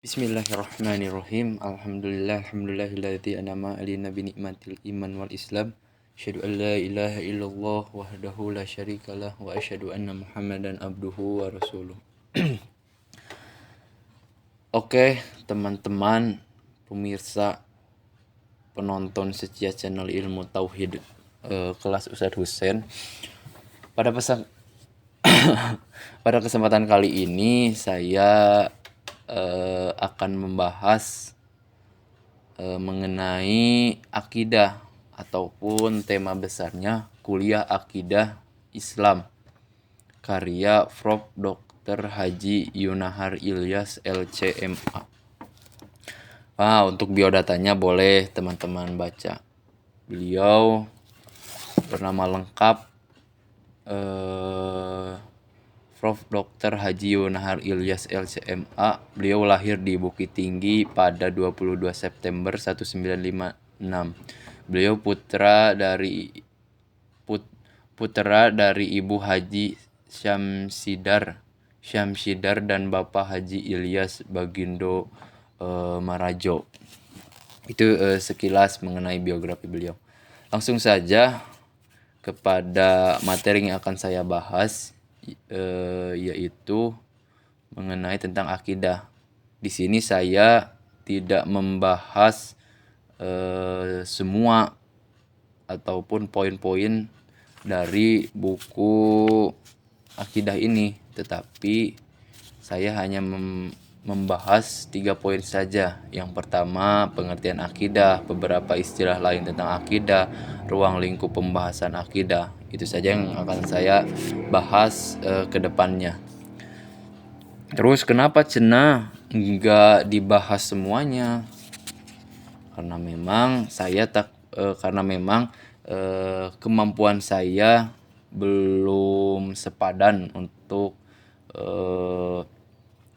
Bismillahirrahmanirrahim. Alhamdulillahilladzi an'ama alaina bi ni'matil iman wal islam. Asyhadu an la ilaha illallah wahdahu la syarikalah wa asyhadu anna Muhammadan abduhu wa rasuluh. Oke, teman-teman pemirsa penonton setia channel Ilmu Tauhid kelas Ustadz Husein. Pada kesempatan kali ini saya akan membahas mengenai akidah ataupun tema besarnya kuliah akidah Islam karya Prof. Dr. Haji Yunahar Ilyas LCMA. Untuk biodatanya boleh teman-teman baca. Beliau bernama lengkap Prof. Dr. Haji Yunahar Ilyas LCMA. Beliau lahir di Bukit Tinggi pada 22 September 1956. Beliau putra dari Ibu Haji Syamsidar dan Bapak Haji Ilyas Bagindo Marajo. Itu sekilas mengenai biografi beliau. Langsung saja kepada materi yang akan saya bahas, yaitu mengenai tentang akidah. Di sini saya tidak membahas semua ataupun poin-poin dari buku akidah ini, tetapi saya hanya membahas 3 poin saja. Yang pertama, pengertian akidah, beberapa istilah lain tentang akidah, ruang lingkup pembahasan akidah. Itu saja yang akan saya bahas ke depannya. Terus kenapa cenah nggak dibahas semuanya? Karena memang kemampuan saya belum sepadan untuk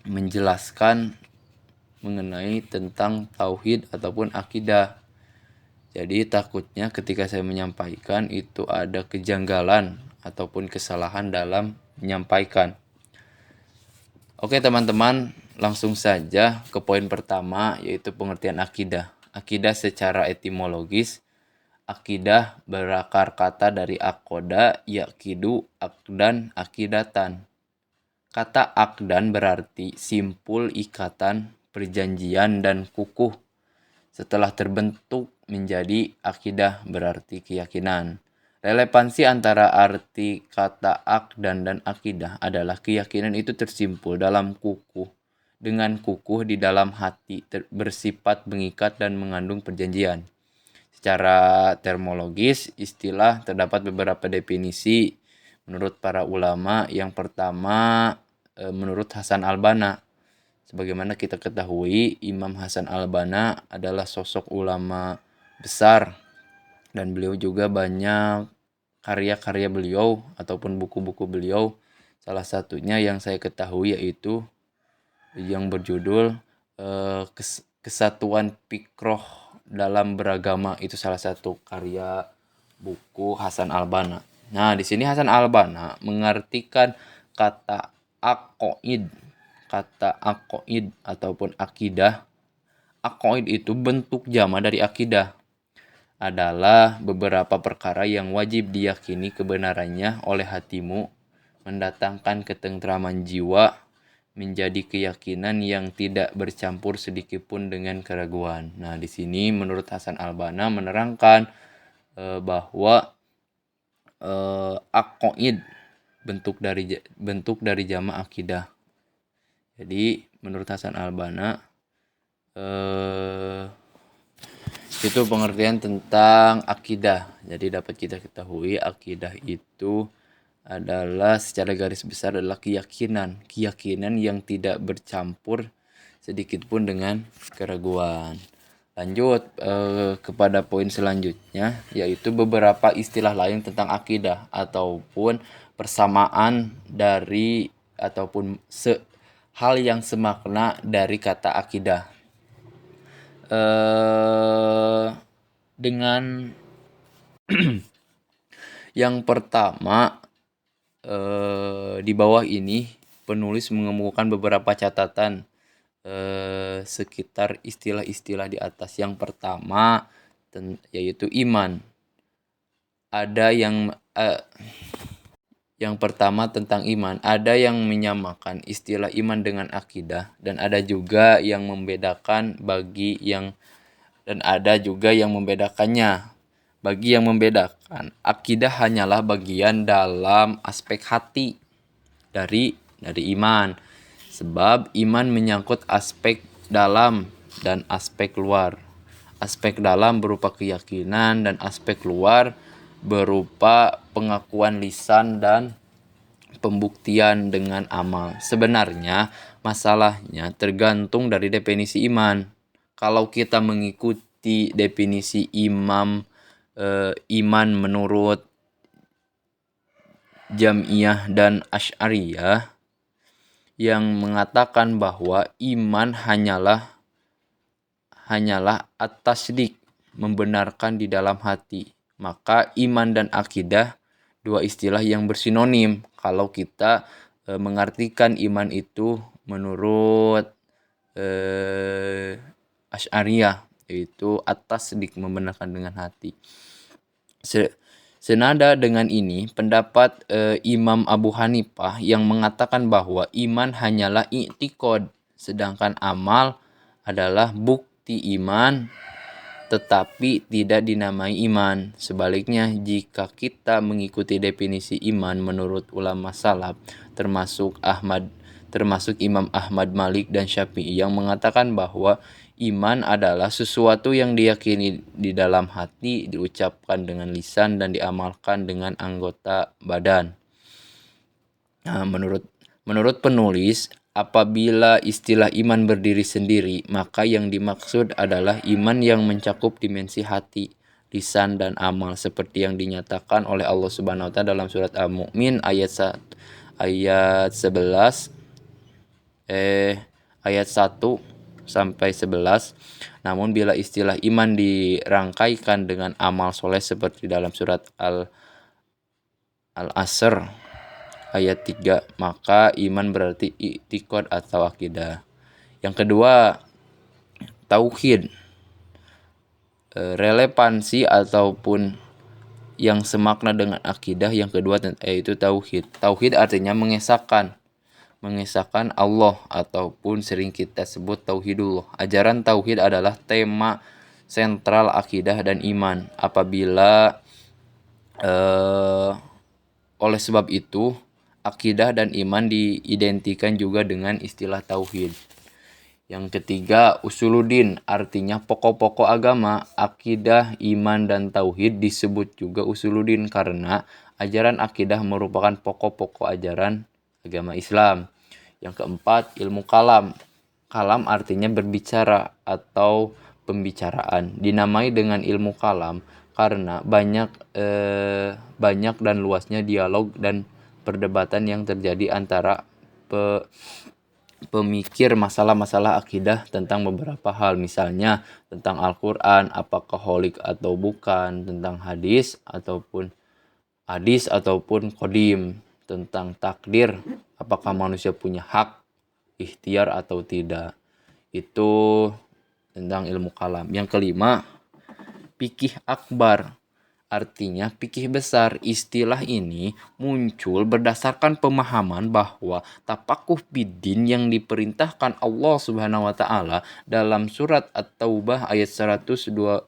menjelaskan mengenai tentang tauhid ataupun akidah. Jadi takutnya ketika saya menyampaikan itu ada kejanggalan ataupun kesalahan dalam menyampaikan. Oke teman-teman, langsung saja ke poin pertama, yaitu pengertian akidah. Akidah secara etimologis, akidah berakar kata dari akoda, yakidu, akdan, akidatan. Kata akdan berarti simpul, ikatan, perjanjian, dan kukuh. Setelah terbentuk menjadi akidah berarti keyakinan. Relevansi antara arti kata akdan dan akidah adalah keyakinan itu tersimpul dalam kukuh. Dengan kukuh di dalam hati bersifat mengikat dan mengandung perjanjian. Secara termologis, istilah terdapat beberapa definisi menurut para ulama. Yang pertama, menurut Hasan al-Banna. Sebagaimana kita ketahui, Imam Hasan al-Banna adalah sosok ulama besar dan beliau juga banyak karya-karya beliau ataupun buku-buku beliau. Salah satunya yang saya ketahui yaitu yang berjudul Kesatuan Fikroh dalam Beragama. Itu salah satu karya buku Hasan al-Banna. Nah, di sini Hasan al-Banna mengartikan kata aqaid ataupun akidah. Aqaid itu bentuk jama dari akidah. Adalah beberapa perkara yang wajib diyakini kebenarannya oleh hatimu, mendatangkan ketentraman jiwa, menjadi keyakinan yang tidak bercampur sedikitpun dengan keraguan. Nah, di sini menurut Hasan al-Banna menerangkan bahwa aqaid bentuk dari jama akidah. Jadi menurut Hasan al-Banna itu pengertian tentang akidah. Jadi dapat kita ketahui akidah itu adalah secara garis besar adalah keyakinan yang tidak bercampur sedikit pun dengan keraguan. Lanjut kepada poin selanjutnya, yaitu beberapa istilah lain tentang akidah ataupun persamaan dari ataupun hal yang semakna dari kata akidah. Dengan yang pertama, di bawah ini penulis mengemukakan beberapa catatan sekitar istilah-istilah di atas. Yang pertama yaitu iman. Ada yang pertama tentang iman, ada yang menyamakan istilah iman dengan akidah, dan ada juga yang membedakan dan ada juga yang membedakannya. Bagi yang membedakan, akidah hanyalah bagian dalam aspek hati dari iman. Sebab iman menyangkut aspek dalam dan aspek luar. Aspek dalam berupa keyakinan dan aspek luar berupa pengakuan lisan dan pembuktian dengan amal. Sebenarnya masalahnya tergantung dari definisi iman. Kalau kita mengikuti definisi iman menurut Jam'iyah dan Asy'ariyah yang mengatakan bahwa iman hanyalah at-tasdik, membenarkan di dalam hati. Maka iman dan akidah dua istilah yang bersinonim kalau kita mengartikan iman itu menurut Asy'ariyah, yaitu at-tasdik, membenarkan dengan hati. Senada dengan ini, pendapat Imam Abu Hanifah yang mengatakan bahwa iman hanyalah i'tiqad, sedangkan amal adalah bukti iman tetapi tidak dinamai iman. Sebaliknya, jika kita mengikuti definisi iman menurut ulama salaf, termasuk Imam Ahmad, Malik, dan Syafi'i yang mengatakan bahwa iman adalah sesuatu yang diyakini di dalam hati, diucapkan dengan lisan, dan diamalkan dengan anggota badan. Nah, menurut penulis, apabila istilah iman berdiri sendiri, maka yang dimaksud adalah iman yang mencakup dimensi hati, lisan, dan amal seperti yang dinyatakan oleh Allah Subhanahu wa taala dalam surat Al-Mu'min ayat 1 sampai 11. Namun bila istilah iman dirangkaikan dengan amal soleh seperti dalam surat Al-Asr ayat 3, maka iman berarti i'tiqad atau akidah. Yang kedua, tauhid. Relevansi ataupun yang semakna dengan akidah yang kedua yaitu tauhid. Tauhid artinya mengesahkan Allah ataupun sering kita sebut tauhidullah. Ajaran tauhid adalah tema sentral akidah dan iman. Apabila oleh sebab itu akidah dan iman diidentikan juga dengan istilah tauhid. Yang ketiga, usuluddin, artinya pokok-pokok agama. Akidah, iman, dan tauhid disebut juga usuluddin karena ajaran akidah merupakan pokok-pokok ajaran agama Islam. Yang keempat, ilmu kalam. Kalam artinya berbicara atau pembicaraan. Dinamai dengan ilmu kalam karena banyak dan luasnya dialog dan perdebatan yang terjadi antara pemikir masalah-masalah akidah tentang beberapa hal, misalnya tentang Al-Quran, apakah holik atau bukan, tentang hadis ataupun qadim, tentang takdir, apakah manusia punya hak ikhtiar atau tidak. Itu tentang ilmu kalam. Yang kelima, fikih akbar. Artinya fikih besar. Istilah ini muncul berdasarkan pemahaman bahwa tapakuh biddin yang diperintahkan Allah Subhanahu wa taala dalam surat At-Taubah ayat 122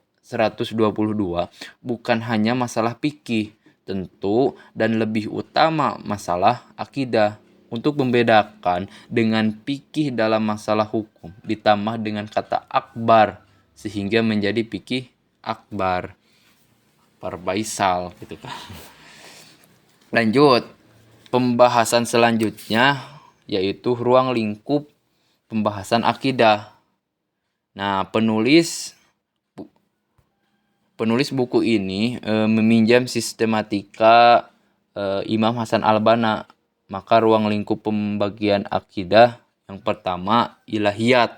bukan hanya masalah fikih, tentu dan lebih utama masalah akidah. Untuk membedakan dengan fikih dalam masalah hukum ditambah dengan kata akbar sehingga menjadi fikih akbar. Parbaisal gitu kan. Lanjut, pembahasan selanjutnya yaitu ruang lingkup pembahasan akidah. Nah, penulis buku ini meminjam sistematika Imam Hasan Al-Banna. Maka ruang lingkup pembagian akidah yang pertama ilahiyat,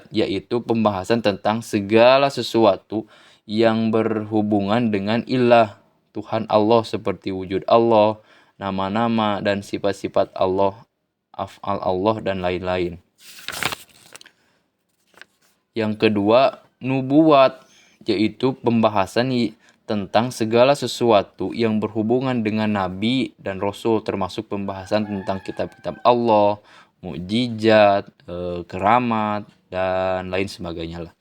yaitu pembahasan tentang segala sesuatu yang berhubungan dengan ilah, Tuhan Allah, seperti wujud Allah, nama-nama dan sifat-sifat Allah af'al Allah dan lain-lain. Yang kedua, nubuwat, yaitu pembahasan tentang segala sesuatu yang berhubungan dengan Nabi dan Rasul, termasuk pembahasan tentang kitab-kitab Allah, mukjizat, keramat, dan lain sebagainya lah.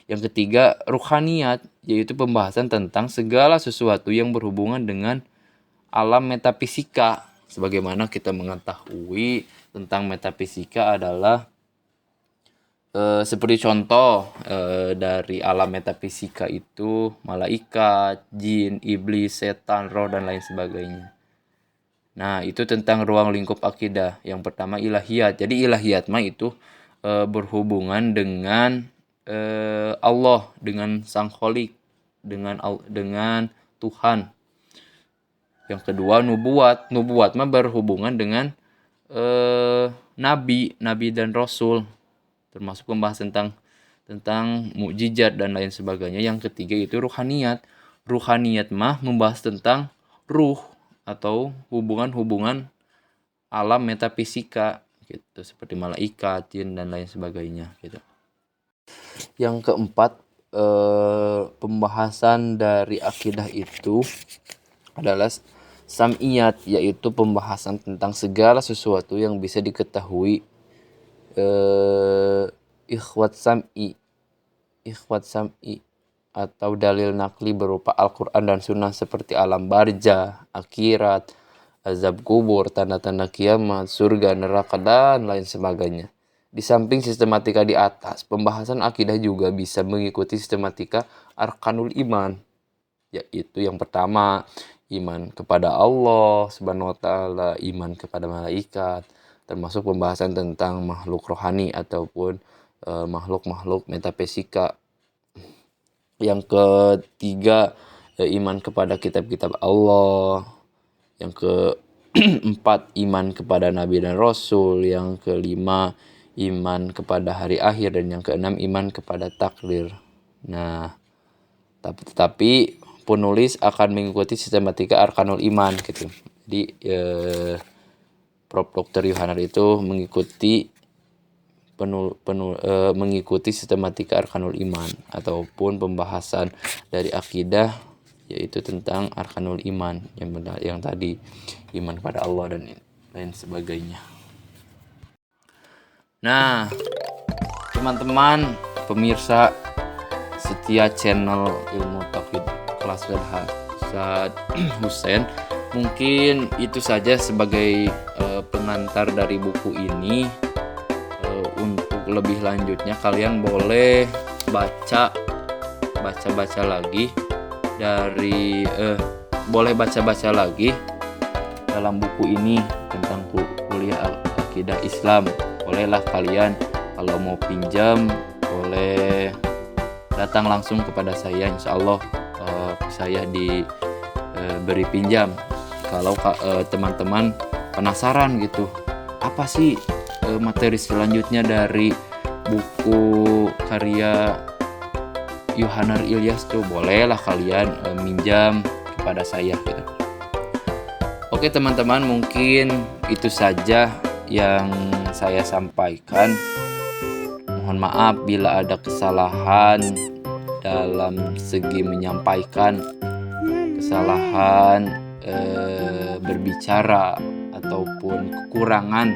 Yang ketiga, ruhaniyat, yaitu pembahasan tentang segala sesuatu yang berhubungan dengan alam metafisika. Sebagaimana kita mengetahui tentang metafisika adalah seperti contoh dari alam metafisika itu malaikat, jin, iblis, setan, roh, dan lain sebagainya. Nah, itu tentang ruang lingkup akidah. Yang pertama ilahiyat. Jadi ilahiyat mah itu berhubungan dengan Allah, dengan Sang Kholik, dengan Tuhan. Yang kedua nubuwat. Nubuwat mah berhubungan dengan nabi dan rasul, termasuk pembahasan tentang mukjizat dan lain sebagainya. Yang ketiga itu ruhaniyat. Ruhaniyat mah membahas tentang ruh atau hubungan-hubungan alam metafisika gitu, seperti malaikat, jin, dan lain sebagainya gitu. Yang keempat, pembahasan dari akidah itu adalah sam'iyat, yaitu pembahasan tentang segala sesuatu yang bisa diketahui ikhwat sam'i atau dalil nakli berupa Al-Quran dan Sunnah, seperti alam barzah, akhirat, azab kubur, tanda-tanda kiamat, surga, neraka, dan lain sebagainya. Di samping sistematika di atas, pembahasan akidah juga bisa mengikuti sistematika arkanul iman, yaitu yang pertama iman kepada Allah Subhanahu wa taala, iman kepada malaikat, termasuk pembahasan tentang makhluk rohani ataupun makhluk-makhluk metafisika. Yang ketiga, iman kepada kitab-kitab Allah. Yang keempat, iman kepada Nabi dan Rasul. Yang kelima, iman kepada hari akhir. Dan yang keenam, iman kepada takdir. Nah, tetapi penulis akan mengikuti sistematika arkanul iman gitu. Jadi Prof. Dr. Yohanar itu mengikuti mengikuti sistematika arkanul iman ataupun pembahasan dari akidah, yaitu tentang arkanul iman yang tadi, iman kepada Allah dan lain sebagainya. Nah, teman-teman pemirsa setia channel Ilmu Tauhid Kelas Ustaz Husein, mungkin itu saja sebagai pengantar dari buku ini. Untuk lebih lanjutnya kalian boleh baca lagi dari boleh baca lagi dalam buku ini tentang kuliah akidah Islam. Bolehlah kalian kalau mau pinjam boleh datang langsung kepada saya, insya Allah saya diberi pinjam. Kalau teman-teman penasaran gitu, apa sih materi selanjutnya dari buku karya Yohanar Ilyas tuh, bolehlah kalian minjam kepada saya gitu. Oke teman-teman, mungkin itu saja yang saya sampaikan. Mohon maaf bila ada kesalahan dalam segi menyampaikan, kesalahan berbicara, ataupun kekurangan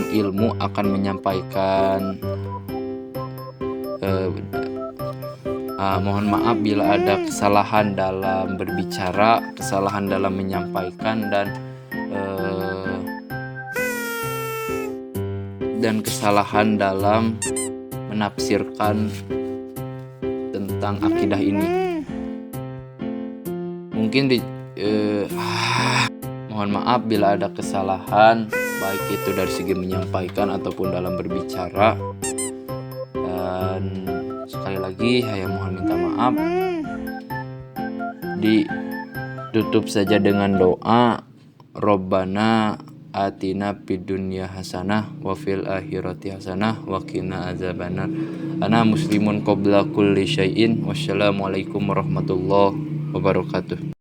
ilmu akan menyampaikan. Mohon maaf bila ada kesalahan dalam berbicara, kesalahan dalam menyampaikan, dan kesalahan dalam menafsirkan tentang akidah ini. Mungkin mohon maaf bila ada kesalahan, baik itu dari segi menyampaikan ataupun dalam berbicara. Dan sekali lagi saya mohon minta maaf. Ditutup saja dengan doa, Rabbana atina fid dunya hasanah wa fil akhirati hasanah wa qina azabannar. Ana muslimun qabla kulli syai'in. Wassalamualaikum warahmatullahi wabarakatuh.